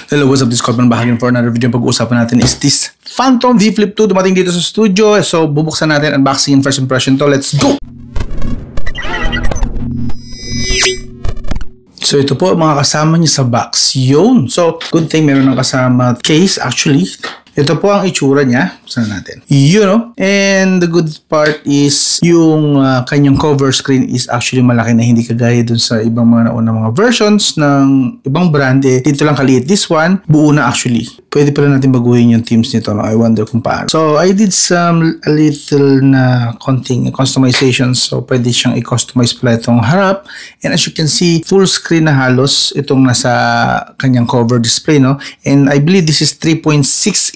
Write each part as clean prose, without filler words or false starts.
Hello, what's up? This is Cotman back again for another video. Pag-uusapan natin is this Phantom V Flip 2 dumating dito sa studio. So, bubuksan natin, unboxing and first impression to. Let's go! So, ito po mga kasama niya sa box. Yun! So, good thing meron ng kasama case actually. Ito po ang itsura niya. Saan natin? You know? And the good part is yung kanyang cover screen is actually malaki na hindi kagaya dun sa ibang mga naunang mga versions ng ibang brand. Dito lang kaliit. This one, buo na actually. Pwede pala natin baguhin yung themes nito. No? I wonder kung paano. So, I did a little na konting customization. So, pwede siyang i-customize pala itong harap. And as you can see, full screen na halos itong nasa kanyang cover display. No? And I believe this is 3.6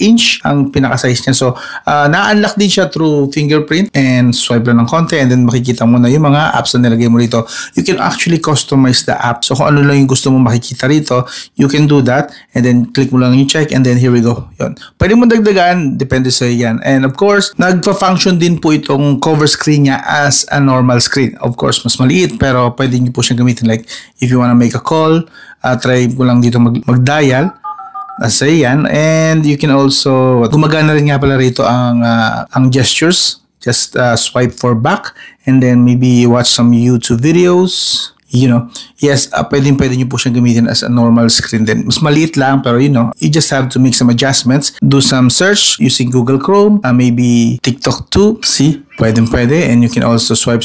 inch ang pinaka-size niya. So, na-unlock din siya through fingerprint and swipe lang ng konti and then makikita mo na yung mga apps na nilagay mo rito. You can actually customize the app. So, kung ano lang yung gusto mo makikita rito, you can do that and then click mo lang yung check and then here we go. Yun. Pwede mo dagdagan, depende sa yan. And of course, nagpa-function din po itong cover screen niya as a normal screen. Of course, mas maliit pero pwede niyo po siyang gamitin like if you wanna make a call, try mo lang dito mag-dial. Nasa yan. And you can also, gumagana rin nga pala rito ang gestures. Just swipe for back and then maybe watch some YouTube videos. You know, yes, pwede nyo po siyang gamitin as a normal screen din. Mas maliit lang pero you know, you just have to make some adjustments. Do some search using Google Chrome, maybe TikTok too. See? Pwede. And you can also swipe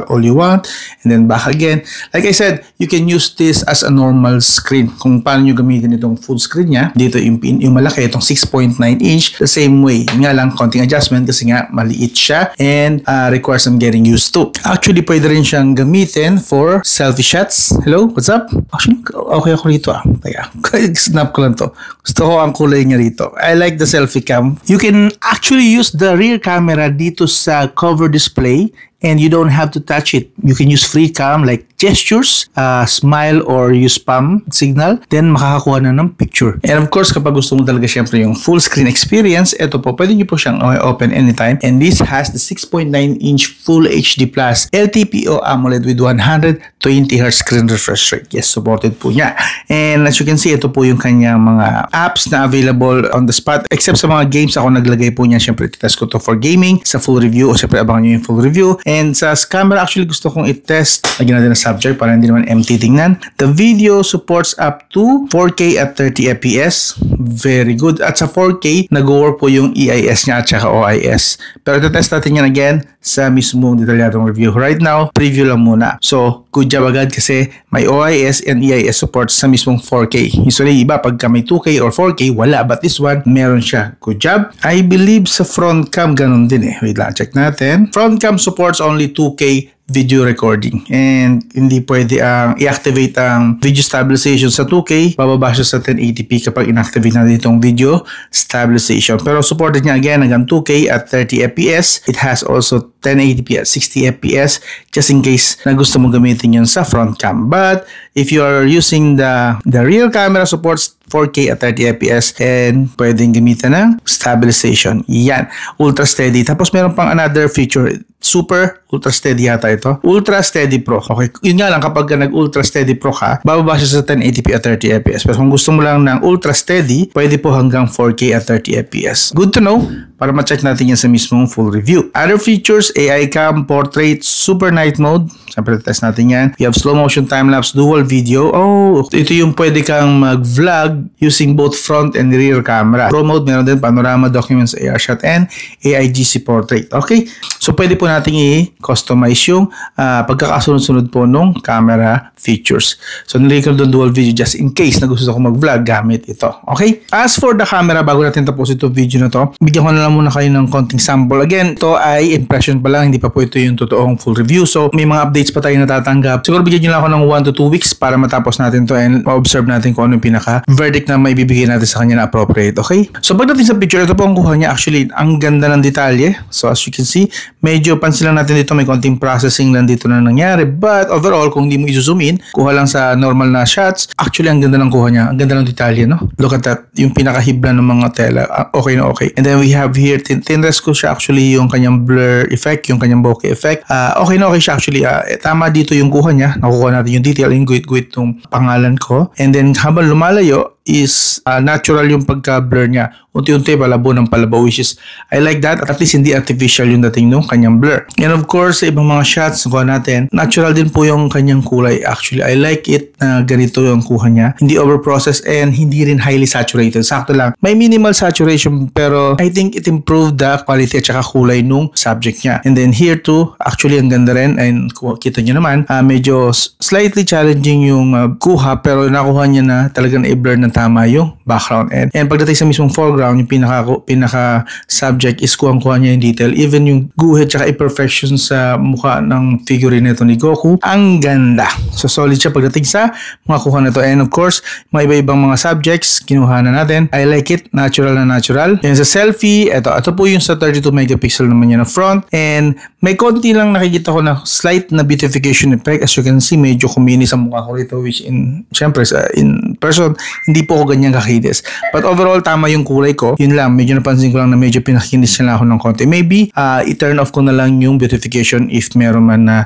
all you want and then back again. Like I said, you can use this as a normal screen. Kung paano nyo gamitin itong full screen niya, dito yung malaki, itong 6.9 inch, the same way. Nga lang, konting adjustment kasi nga maliit siya and requires some getting used to. Actually, pwede rin siyang gamitin for selfie shots. Hello, what's up? Actually, okay ako rito Teka, snap ko lang to. Gusto ko ang kulay niya rito. I like the selfie cam. You can actually use the rear camera dito sa cover display and you don't have to touch it. You can use free cam like gestures, smile or use palm signal, then makakakuha na ng picture. And of course, kapag gusto mo talaga syempre yung full screen experience, ito po, pwede nyo po siyang open anytime. And this has the 6.9 inch Full HD Plus LTPO AMOLED with 120Hz screen refresh rate. Yes, supported po niya. And as you can see, ito po yung kanyang mga apps na available on the spot. Except sa mga games, ako naglagay po niya. Syempre, titest ko to for gaming sa full review o syempre abangan nyo yung full review. And sa camera, actually gusto kong i-test. Lagyan natin na subject para hindi naman empty tingnan. The video supports up to 4K at 30 FPS. Very good. At sa 4K, nag-work po yung EIS niya at saka OIS. Pero ito-test natin yan again sa mismong detalyadong review. Right now, preview lang muna. So, good job agad kasi may OIS and EIS support sa mismong 4K. Usually, iba pagka may 2K or 4K, wala. But this one, meron siya. Good job. I believe sa front cam, ganun din Wait lang, check natin. Front cam supports only 2K video recording and hindi pwede i-activate ang video stabilization sa 2K, bababa siya sa 1080p kapag inactivate natin itong video stabilization. Pero supported niya again hanggang 2K at 30 FPS. It has also 1080p at 60 FPS just in case na gusto mo gamitin yun sa front cam. But if you are using the rear camera, supports 4K at 30 FPS and pwedeng gamitin ng stabilization. Yan, ultra steady. Tapos meron pang another feature, super ultra steady yata ito. Ultra steady pro. Okay, yun nga lang kapag nag-ultra steady pro ka, bababa siya sa 1080p at 30 FPS. Pero kung gusto mo lang ng ultra steady, pwede po hanggang 4K at 30 FPS. Good to know para ma-check natin yan sa mismong full review. Other features, AI cam, portrait, super night mode. Siyempre, test natin yan. We have slow motion time-lapse, dual video. Oh, ito yung pwede kang mag-vlog using both front and rear camera. Pro mode, meron din panorama, documents, AR shot, and AIGC portrait. Okay? So, pwede po natin i-customize yung pagkakasunod-sunod po nung camera features. So, nilagay ko doon dual video just in case na gusto ko mag-vlog gamit ito. Okay? As for the camera, bago natin tapos itong video na to, bigyan ko na lang muna kayo ng konting sample. Again, ito ay impression pa lang, hindi pa po ito yung totoong full review. So, may mga updates pa tayo natatanggap. Siguro bigyan nyo lang ako ng 1 to 2 weeks para matapos natin to and ma-observe natin kung ano yung pinaka-verdict na may bibigay natin sa kanya na appropriate. Okay? So, pagdating sa picture, ito po ang kuha niya. Actually, ang ganda ng detalye. So, as you can see, medyo pansin lang natin dito, may konting processing lang dito na nangyari. But, overall, kung hindi mo i-zoom in, kuha lang sa normal na shots, actually, ang ganda ng kuha niya. Ang ganda ng detalye, no? Look at that. Yung pinaka-hibla ng mga tela. Okay na okay. And then, we have here, tinrest ko siya actually yung kanyang blur effect, yung kanyang bokeh effect. Okay na okay siya actually. Tama dito yung kuha niya. Nakukuha natin yung detail, yung guhit-guhit ng pangalan ko. And then, habang lumalayo, is natural yung pagka-blur niya. Unti-unti palabo ng palabo, which is I like that. At least hindi artificial yung dating nung kanyang blur. And of course, sa ibang mga shots kuha natin, natural din po yung kanyang kulay. Actually, I like it na ganito yung kuha niya. Hindi over-processed and hindi rin highly saturated. Sakto lang. May minimal saturation pero I think it improved the quality at saka kulay nung subject niya. And then here too, actually ang ganda rin. And kita nyo naman, medyo slightly challenging yung kuha pero nakuha niya na talagang i-blur ng tama yung background. And pagdating sa mismong foreground, yung pinaka subject is kuha niya yung detail. Even yung guhit at imperfection sa mukha ng figurine nito ni Goku, ang ganda. So solid siya pagdating sa mga kuha na to. And of course, mga iba-ibang mga subjects, kinuha na natin. I like it. Natural na natural. And sa selfie, ito po yung sa 32 megapixel naman yan na front. And may konti lang nakikita ko na slight na beautification effect. As you can see, medyo kumini sa mukha ko rito, which syempre in person, hindi po ako ganyan kakinis. But overall, tama yung kulay ko. Yun lang, medyo napansin ko lang na medyo pinakinis na ako ng konti. Maybe, i-turn off ko na lang yung beautification if meron man na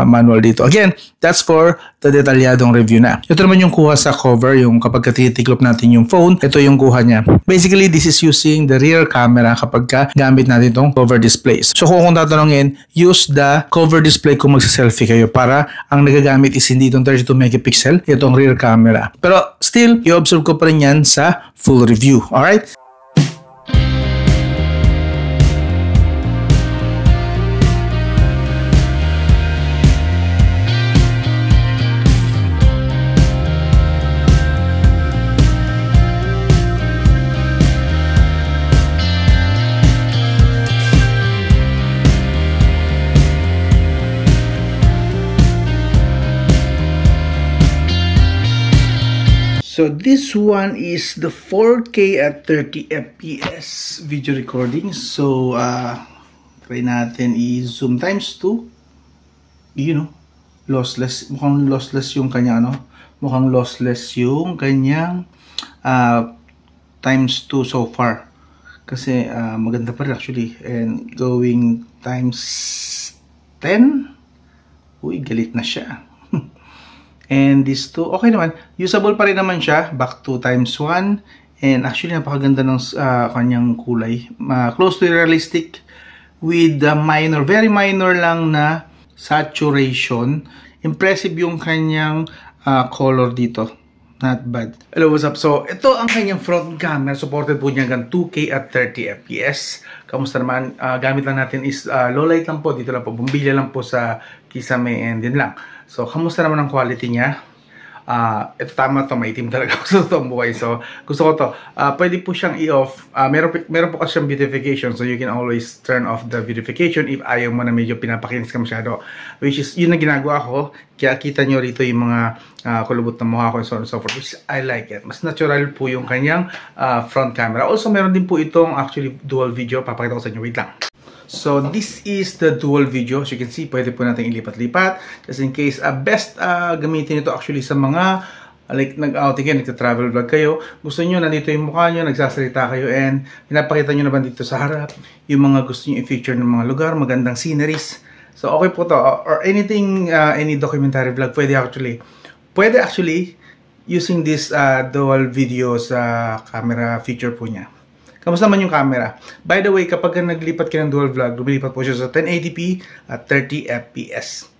manual dito. Again, that's for the detalyadong review na. Ito naman yung kuha sa cover, yung kapag titiklop natin yung phone, ito yung kuha niya. Basically, this is using the rear camera kapag gamit natin itong cover displays. So kung tatanungin, use the cover display kung magsa-selfie kayo para ang nagagamit is hindi itong 32 megapixel, itong rear camera. Pero still, i-observe ko pa rin yan sa full review. Alright? So this one is the 4K at 30 FPS video recording. So try natin i-zoom times 2. You know, lossless. Mukhang lossless yung kanya Mukhang lossless yung kanyang times 2 so far. Kasi maganda pa rin actually. And going times 10. Uy, galit na siya. And this 2, okay naman. Usable pa rin naman siya. Back to times 1. And actually, napakaganda ng kanyang kulay. Close to realistic with minor, very minor lang na saturation. Impressive yung kanyang color dito. Not bad. Hello, what's up? So, ito ang kanyang front camera. Supported po niya hanggang 2K at 30 FPS. Kamusta naman? Gamit lang natin is low light lang po. Dito lang po. Bumbilya lang po sa Kisame and din lang. So, kamusta naman ang quality niya? Ito tama to, maitim talaga ako sa itong buhay. So, gusto ko to. Pwede po siyang i-off. Meron po kasi siyang beautification. So, you can always turn off the beautification if ayaw mo na medyo pinapakinis ka masyado. Which is, yun na ginagawa ko. Kaya kita nyo rito yung mga kulubot na mukha ko and so on and so forth. Which I like it. Mas natural po yung kanyang front camera. Also, meron din po itong actually dual video. Papakita ko sa inyo. Wait lang. So, this is the dual video. As you can see, pwede po natin ilipat-lipat. Just in case, best gamitin ito actually sa mga like nag-outing kayo, nagta-travel vlog kayo. Gusto nyo, nandito yung mukha nyo, nagsasalita kayo, and pinapakita nyo naman dito sa harap yung mga gusto nyo i-feature ng mga lugar, magandang sceneries. So, okay po to. Or anything, any documentary vlog, pwede actually using this dual video sa camera feature po niya. Kamusta naman yung camera? By the way, kapag naglipat ka ng dual vlog, lumilipat po siya sa 1080p at 30 fps.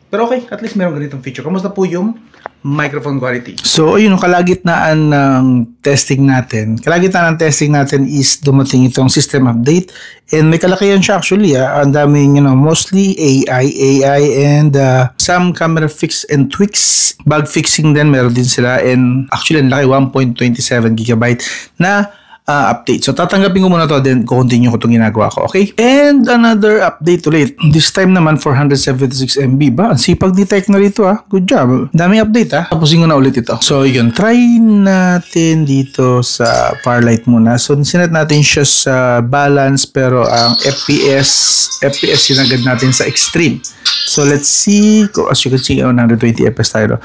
Pero okay, at least meron ganitong feature. Kamusta po yung microphone quality? So, ayun, kalagitnaan ng testing natin. Kalagitnaan ng testing natin is dumating itong system update. And may kalakihan siya actually. Ang daming, mostly AI, and some camera fix and tweaks. Bug fixing din, meron din sila. And actually, ang laki, 1.27 GB na update. So, tatanggapin ko muna to, then continue ko itong ginagawa ko, okay? And another update ulit. This time naman, 476 MB ba? Ang sipag ni Tecno rito, Good job. Daming update, Tapusin ko na ulit ito. So, yun. Try natin dito sa Farlight muna. So, sinet natin siya sa balance, pero ang FPS sinagad natin sa extreme. So, let's see. As you can see, 120 FPS tayo.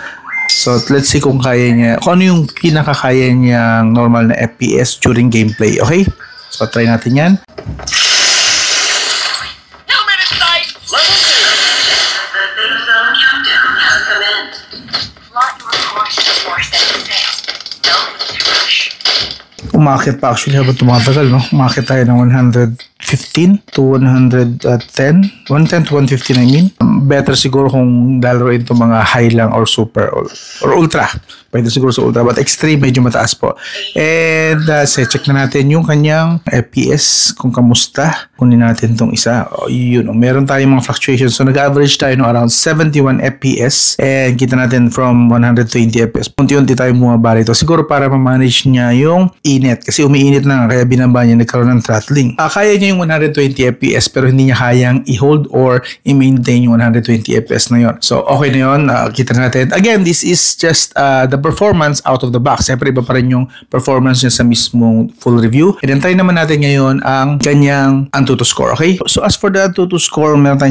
So, let's see kung kaya niya, kung ano yung pinakakaya niyang normal na FPS during gameplay, okay? So, try natin yan. umakit pa actually habang tumatagal, no? Umakit tayo ng 115 to 110. 110 to 115, I mean. Better siguro kung lalaroin ito mga high lang or super or ultra. Pwede siguro sa ultra, but extreme medyo mataas po. And check na natin yung kanyang FPS kung kamusta. Kunin natin tong isa. Meron tayong mga fluctuations. So nag-average tayo no around 71 FPS and kita natin from 120 FPS. Unti-unti tayo bumaba rito. Siguro para ma-manage niya yung init kasi umiinit na kaya binaba niya, nagkaroon ng throttling. Kaya niya yung 120 FPS pero hindi niya kayang i-hold or i-maintain yung 120 FPS na yun. So okay na yun. Kita natin. Again, this is just the performance out of the box. Siyempre iba pa rin yung performance niya sa mismong full review. And then try naman natin ngayon ang kanyang Antutu score. Okay? So as for the Antutu score, meron tayong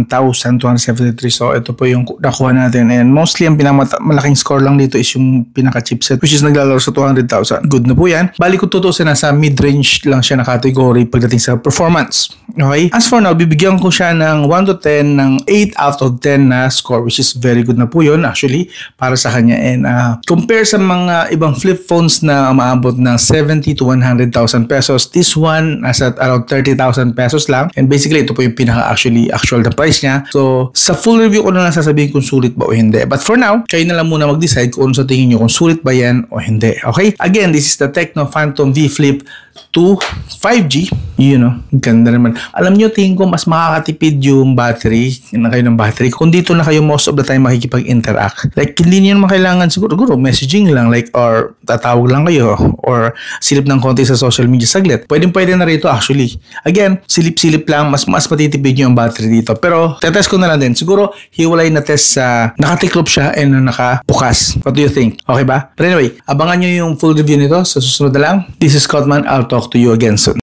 751,273. So ito po yung nakuha natin. And mostly ang malaking score lang dito is yung pinaka-chipset which is naglalaro sa 200,000. Good na po yan. Bali ko tutusin nasa mid-range lang siya na category pagdating sa performance. Okay? As for now, bibigyan ko siya ng 1 to 10 ng 8 out of 10 na score which is very good na po yun actually para sa kanya. And compare sa mga ibang flip phones na umaabot ng 70 to 100,000 pesos, this one nasa around 30,000 pesos lang. And basically, ito po yung actual na price niya. So, sa full review ko na lang sasabihin kung sulit ba o hindi. But for now, kayo na lang muna mag-decide kung sa tingin nyo kung sulit ba yan o hindi. Okay? Again, this is the Tecno Phantom V Flip 2 5G. Ganda naman. Alam nyo, tingin ko mas makakatipid yung battery ng battery kung dito na kayo most of the time makikipag-interact. Like, hindi niyo naman kailangan siguro messaging lang like or tatawag lang kayo or silip ng konti sa social media saglit. Pwede na rito actually. Again, silip-silip lang, mas matitipid yung battery dito. Pero, tetest ko na lang din. Siguro, hiwalay na test sa nakatiklop siya and nakabukas. What do you think? Okay ba? But anyway, abangan nyo yung full review nito sa susunod na lang. This is Scottman. I'll talk to you again soon.